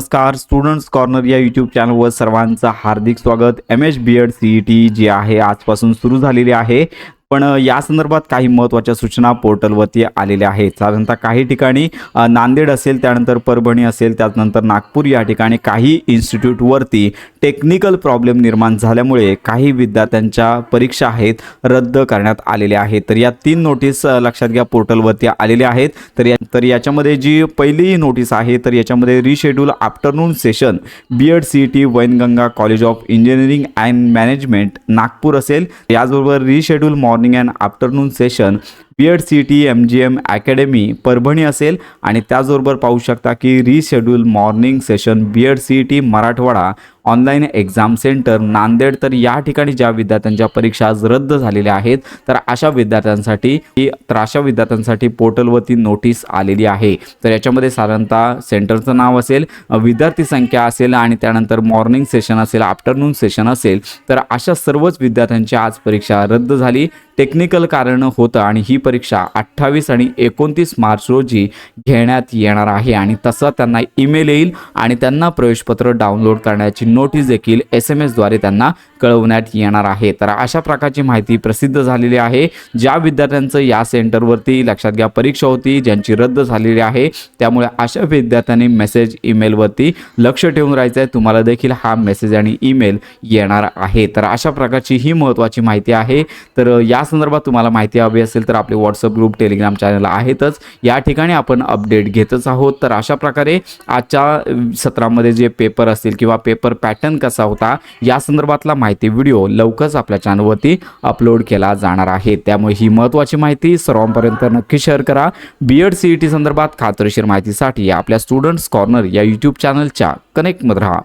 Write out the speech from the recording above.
नमस्कार, students corner या YouTube चॅनलवर सर्वांचं हार्दिक स्वागत। एमएच बीएड सीईटी जी आहे आजपासून सुरू झालेली आहे, पण या संदर्भात काही महत्त्वाच्या सूचना पोर्टलवरती आलेल्या आहेत। साधारणतः काही ठिकाणी नांदेड असेल, त्यानंतर परभणी असेल, त्यानंतर नागपूर या ठिकाणी काही इन्स्टिट्यूटवरती टेक्निकल प्रॉब्लेम निर्माण झाल्यामुळे काही विद्यार्थ्यांच्या परीक्षा आहेत रद्द करण्यात आलेल्या आहेत। तर या 3 नोटीस लक्षात घ्या पोर्टलवरती आलेल्या आहेत। तर याच्यामध्ये जी पहिली नोटीस आहे तर याच्यामध्ये reschedule afternoon session BEd CET Wainganga college of engineering and management Nagpur असेल। याचबरोबर reschedule morning and afternoon session BEd CET MGM academy Parbhani असेल। आणि त्याचबरोबर पाहू शकता की reschedule morning session BEd CET Marathwada online exam centre Nanded. तर या ठिकाणी ज्या विद्यार्थ्यांच्या परीक्षा आज रद्द झालेल्या आहेत तर अशा विद्यार्थ्यांसाठी पोर्टलवरती नोटीस आलेली आहे। तर याच्यामध्ये साधारणतः सेंटरचं नाव असेल, विद्यार्थी संख्या असेल आणि त्यानंतर मॉर्निंग सेशन असेल, आफ्टरनून सेशन असेल। तर अशा सर्वच विद्यार्थ्यांची आज परीक्षा रद्द झाली। टेक्निकल कारण होतं आणि ही परीक्षा 28 आणि 29 मार्च रोजी घेण्यात येणार आहे आणि तसं त्यांना ईमेल येईल आणि त्यांना प्रवेशपत्र डाउनलोड करण्याची नोटीस देखील SMS द्वारे त्यांना कळवण्यात येणार आहे। तर अशा प्रकारची माहिती प्रसिद्ध झालेली आहे। ज्या विद्यार्थ्यांचं या सेंटरवरती लक्षात घ्या परीक्षा होती ज्यांची रद्द झालेली आहे, त्यामुळे अशा विद्यार्थ्यांनी मेसेज ईमेलवरती लक्ष ठेवून राहायचं आहे। तुम्हाला देखील हा मेसेज आणि ईमेल येणार आहे। तर अशा प्रकारची ही महत्त्वाची माहिती आहे। तर या संदर्भात तुम्हाला माहिती हवी असेल तर आपले व्हॉट्सअप ग्रुप टेलिग्राम चॅनल आहेतच, या ठिकाणी आपण अपडेट घेतच आहोत। तर अशा प्रकारे आजच्या सत्रामध्ये जे पेपर असतील किंवा पेपर पॅटर्न कसा होता या संदर्भातला माहिती व्हिडिओ लवकरच आपल्या चॅनलवरती अपलोड केला जाणार आहे। त्यामुळे ही महत्त्वाची माहिती सर्वांपर्यंत नक्की शेअर करा। बीएड सीईटी संदर्भात खात्रीशीर माहितीसाठी आपल्या स्टुडंट्स कॉर्नर या यूट्यूब चॅनलच्या कनेक्टमध्ये राहा।